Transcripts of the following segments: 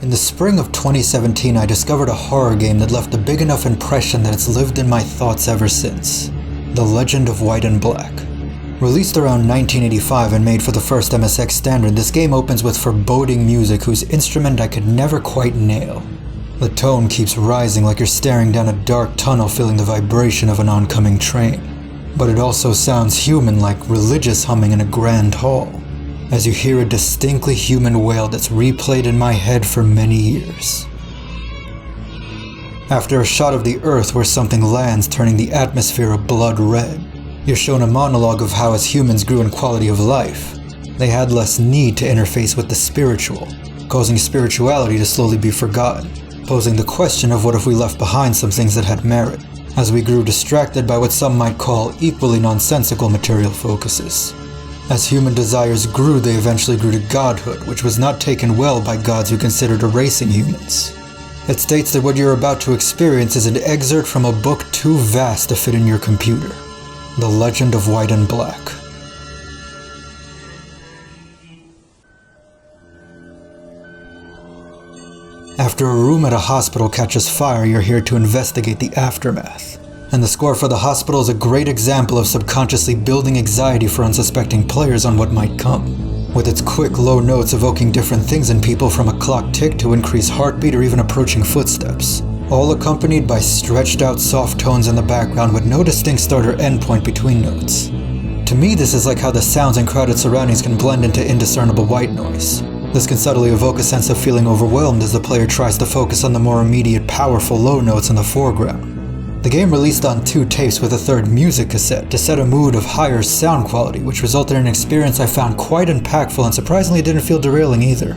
In the spring of 2017, I discovered a horror game that left a big enough impression that it's lived in my thoughts ever since. The Legend of White and Black. Released around 1985 and made for the first MSX standard, this game opens with foreboding music whose instrument I could never quite nail. The tone keeps rising like you're staring down a dark tunnel feeling the vibration of an oncoming train. But it also sounds human, like religious humming in a grand hall, as you hear a distinctly human wail that's replayed in my head for many years. After a shot of the earth where something lands, turning the atmosphere a blood red, you're shown a monologue of how as humans grew in quality of life, they had less need to interface with the spiritual, causing spirituality to slowly be forgotten, posing the question of what if we left behind some things that had merit, as we grew distracted by what some might call equally nonsensical material focuses. As human desires grew, they eventually grew to godhood, which was not taken well by gods who considered erasing humans. It states that what you're about to experience is an excerpt from a book too vast to fit in your computer. The Legend of White and Black. After a room at a hospital catches fire, you're here to investigate the aftermath. And the score for the hospital is a great example of subconsciously building anxiety for unsuspecting players on what might come, with its quick, low notes evoking different things in people from a clock tick to increased heartbeat or even approaching footsteps, all accompanied by stretched out soft tones in the background with no distinct start or end point between notes. To me, this is like how the sounds and crowded surroundings can blend into indiscernible white noise. This can subtly evoke a sense of feeling overwhelmed as the player tries to focus on the more immediate, powerful low notes in the foreground. The game released on 2 tapes with a 3rd music cassette to set a mood of higher sound quality, which resulted in an experience I found quite impactful and surprisingly didn't feel derailing either.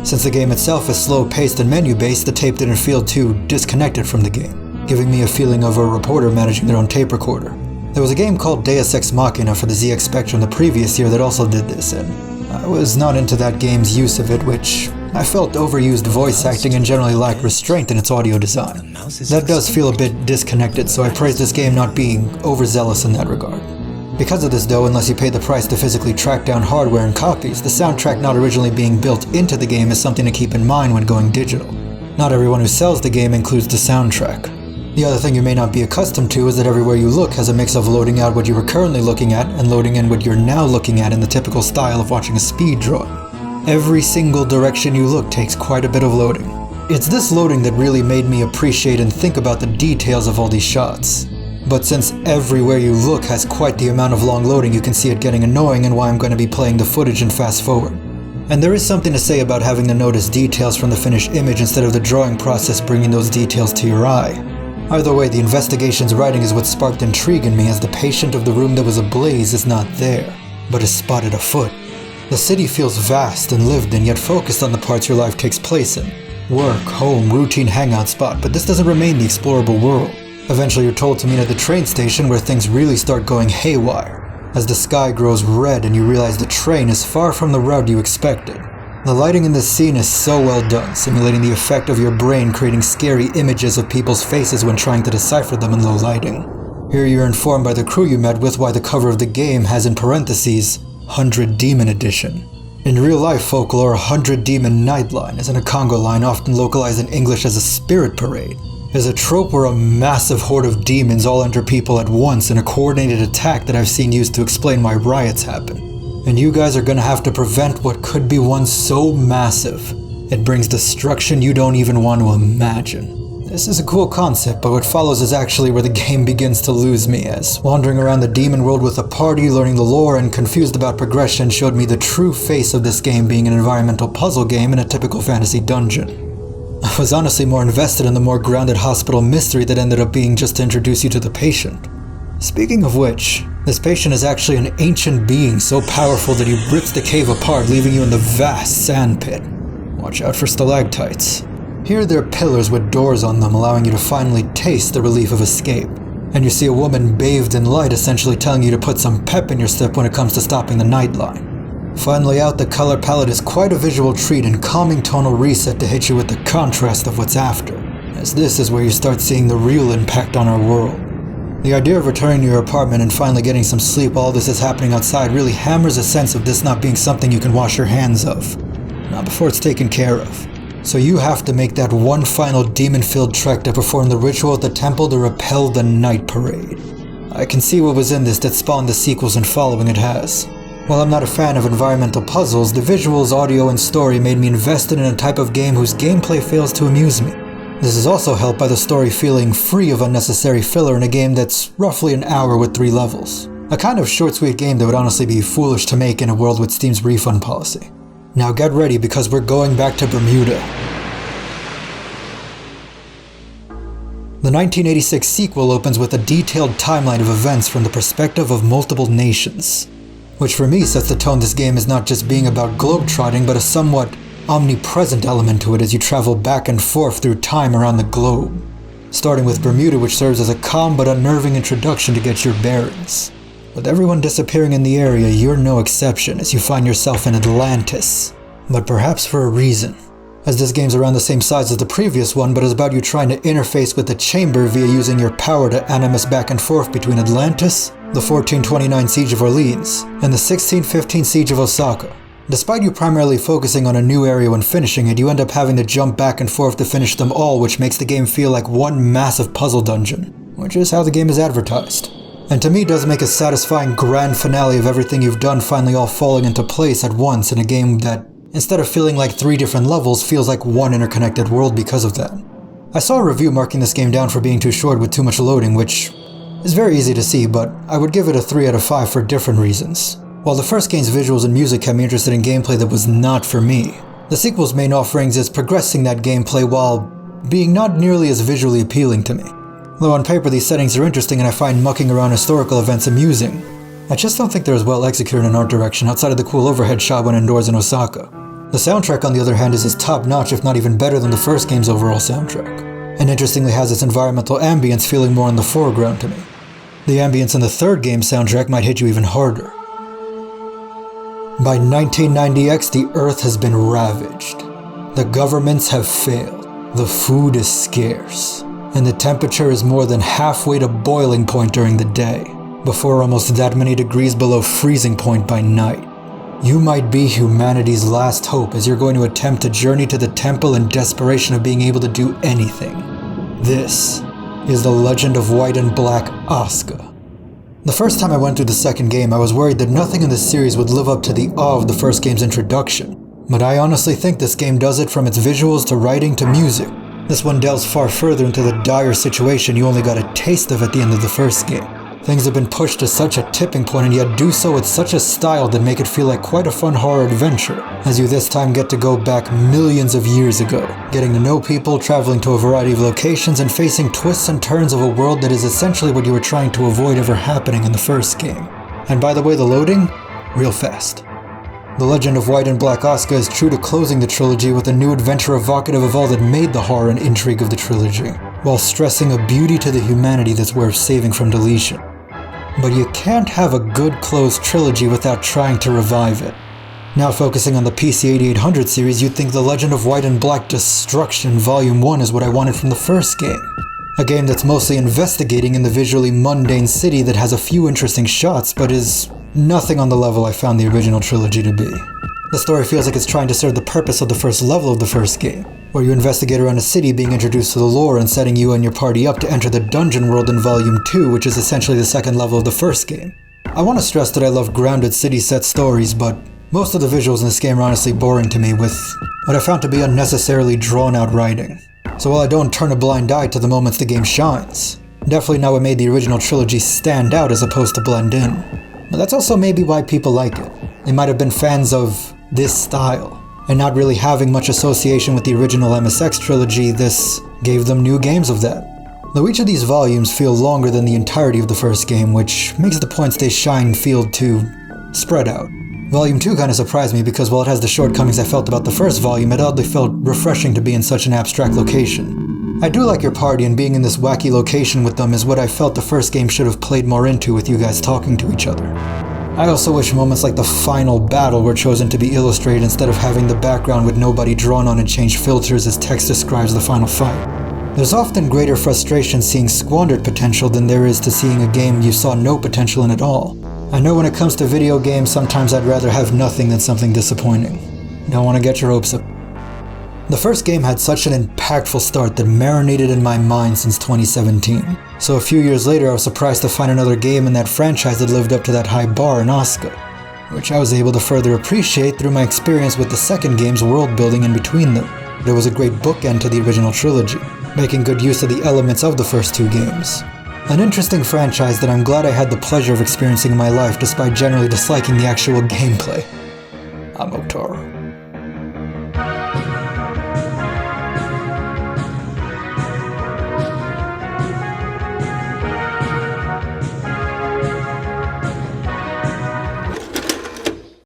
Since the game itself is slow-paced and menu-based, the tape didn't feel too disconnected from the game, giving me a feeling of a reporter managing their own tape recorder. There was a game called Deus Ex Machina for the ZX Spectrum the previous year that also did this, and I was not into that game's use of it, which I felt overused voice acting and generally lacked restraint in its audio design. That does feel a bit disconnected, so I praise this game not being overzealous in that regard. Because of this though, unless you pay the price to physically track down hardware and copies, the soundtrack not originally being built into the game is something to keep in mind when going digital. Not everyone who sells the game includes the soundtrack. The other thing you may not be accustomed to is that everywhere you look has a mix of loading out what you were currently looking at and loading in what you're now looking at in the typical style of watching a speed drawing. Every single direction you look takes quite a bit of loading. It's this loading that really made me appreciate and think about the details of all these shots. But since everywhere you look has quite the amount of long loading, you can see it getting annoying and why I'm going to be playing the footage in fast forward. And there is something to say about having to notice details from the finished image instead of the drawing process bringing those details to your eye. Either way, the investigation's writing is what sparked intrigue in me, as the patient of the room that was ablaze is not there, but is spotted afoot. The city feels vast and lived in, yet focused on the parts your life takes place in. Work, home, routine hangout spot, but this doesn't remain the explorable world. Eventually you're told to meet at the train station where things really start going haywire, as the sky grows red and you realize the train is far from the route you expected. The lighting in this scene is so well done, simulating the effect of your brain creating scary images of people's faces when trying to decipher them in low lighting. Here you're informed by the crew you met with why the cover of the game has in parentheses, 100 Demon Edition. In real life folklore, 100 Demon Nightline, as in a Congo line often localized in English as a spirit parade, is a trope where a massive horde of demons all enter people at once in a coordinated attack that I've seen used to explain why riots happen. And you guys are gonna have to prevent what could be one so massive it brings destruction you don't even want to imagine. This is a cool concept, but what follows is actually where the game begins to lose me, as wandering around the demon world with a party, learning the lore, and confused about progression showed me the true face of this game being an environmental puzzle game in a typical fantasy dungeon. I was honestly more invested in the more grounded hospital mystery that ended up being just to introduce you to the patient. Speaking of which, this patient is actually an ancient being so powerful that he rips the cave apart, leaving you in the vast sand pit. Watch out for stalactites. Here there are pillars with doors on them, allowing you to finally taste the relief of escape. And you see a woman bathed in light essentially telling you to put some pep in your step when it comes to stopping the nightline. Finally out, the color palette is quite a visual treat and calming tonal reset to hit you with the contrast of what's after, as this is where you start seeing the real impact on our world. The idea of returning to your apartment and finally getting some sleep while all this is happening outside really hammers a sense of this not being something you can wash your hands of. Not before it's taken care of. So you have to make that one final demon-filled trek to perform the ritual at the temple to repel the night parade. I can see what was in this that spawned the sequels and following it has. While I'm not a fan of environmental puzzles, the visuals, audio, and story made me invested in a type of game whose gameplay fails to amuse me. This is also helped by the story feeling free of unnecessary filler in a game that's roughly an hour with 3 levels. A kind of short sweet game that would honestly be foolish to make in a world with Steam's refund policy. Now get ready because we're going back to Bermuda. The 1986 sequel opens with a detailed timeline of events from the perspective of multiple nations, which for me sets the tone this game is not just being about globetrotting, but a somewhat omnipresent element to it as you travel back and forth through time around the globe. Starting with Bermuda, which serves as a calm but unnerving introduction to get your bearings. With everyone disappearing in the area, you're no exception as you find yourself in Atlantis, but perhaps for a reason, as this game's around the same size as the previous one, but is about you trying to interface with the chamber via using your power to animus back and forth between Atlantis, the 1429 Siege of Orleans, and the 1615 Siege of Osaka. Despite you primarily focusing on a new area when finishing it, you end up having to jump back and forth to finish them all, which makes the game feel like one massive puzzle dungeon, which is how the game is advertised. And to me does make a satisfying grand finale of everything you've done finally all falling into place at once in a game that, instead of feeling like 3 different levels, feels like one interconnected world because of that. I saw a review marking this game down for being too short with too much loading, which is very easy to see, but I would give it a 3 out of 5 for different reasons. While the first game's visuals and music had me interested in gameplay that was not for me, the sequel's main offerings is progressing that gameplay while being not nearly as visually appealing to me. Though on paper these settings are interesting and I find mucking around historical events amusing, I just don't think they're as well executed in art direction outside of the cool overhead shot when indoors in Osaka. The soundtrack on the other hand is as top-notch if not even better than the first game's overall soundtrack, and interestingly has its environmental ambience feeling more in the foreground to me. The ambience in the third game's soundtrack might hit you even harder. By 1990X, the Earth has been ravaged. The governments have failed, the food is scarce, and the temperature is more than halfway to boiling point during the day, before almost that many degrees below freezing point by night. You might be humanity's last hope as you're going to attempt to journey to the temple in desperation of being able to do anything. This is the Legend of White and Black Asuka. The first time I went through the second game, I was worried that nothing in this series would live up to the awe of the first game's introduction. But I honestly think this game does it from its visuals to writing to music. This one delves far further into the dire situation you only got a taste of at the end of the first game. Things have been pushed to such a tipping point and yet do so with such a style that make it feel like quite a fun horror adventure, as you this time get to go back millions of years ago, getting to know people, traveling to a variety of locations, and facing twists and turns of a world that is essentially what you were trying to avoid ever happening in the first game. And by the way, the loading? Real fast. The Legend of White and Black Asuka is true to closing the trilogy with a new adventure evocative of all that made the horror and intrigue of the trilogy, while stressing a beauty to the humanity that's worth saving from deletion. But you can't have a good closed trilogy without trying to revive it. Now focusing on the PC 8800 series, you'd think The Legend of White and Black Destruction Volume 1 is what I wanted from the first game. A game that's mostly investigating in the visually mundane city that has a few interesting shots, but is nothing on the level I found the original trilogy to be. The story feels like it's trying to serve the purpose of the first level of the first game, where you investigate around a city being introduced to the lore and setting you and your party up to enter the dungeon world in Volume 2, which is essentially the second level of the first game. I want to stress that I love grounded city-set stories, but most of the visuals in this game are honestly boring to me, with what I found to be unnecessarily drawn-out writing. So while I don't turn a blind eye to the moments the game shines, definitely not what made the original trilogy stand out as opposed to blend in. But that's also maybe why people like it. They might have been fans of this style, and not really having much association with the original MSX trilogy, this gave them new games of that. Though each of these volumes feel longer than the entirety of the first game, which makes the points they shine feel too spread out. Volume 2 kinda surprised me because while it has the shortcomings I felt about the first volume, it oddly felt refreshing to be in such an abstract location. I do like your party, and being in this wacky location with them is what I felt the first game should have played more into with you guys talking to each other. I also wish moments like the final battle were chosen to be illustrated instead of having the background with nobody drawn on and changed filters as text describes the final fight. There's often greater frustration seeing squandered potential than there is to seeing a game you saw no potential in at all. I know when it comes to video games, sometimes I'd rather have nothing than something disappointing. Don't want to get your hopes up. The first game had such an impactful start that marinated in my mind since 2017, so a few years later I was surprised to find another game in that franchise that lived up to that high bar in Oscar, which I was able to further appreciate through my experience with the second game's world building in between them. There was a great bookend to the original trilogy, making good use of the elements of the first two games. An interesting franchise that I'm glad I had the pleasure of experiencing in my life despite generally disliking the actual gameplay. I'm Otaro.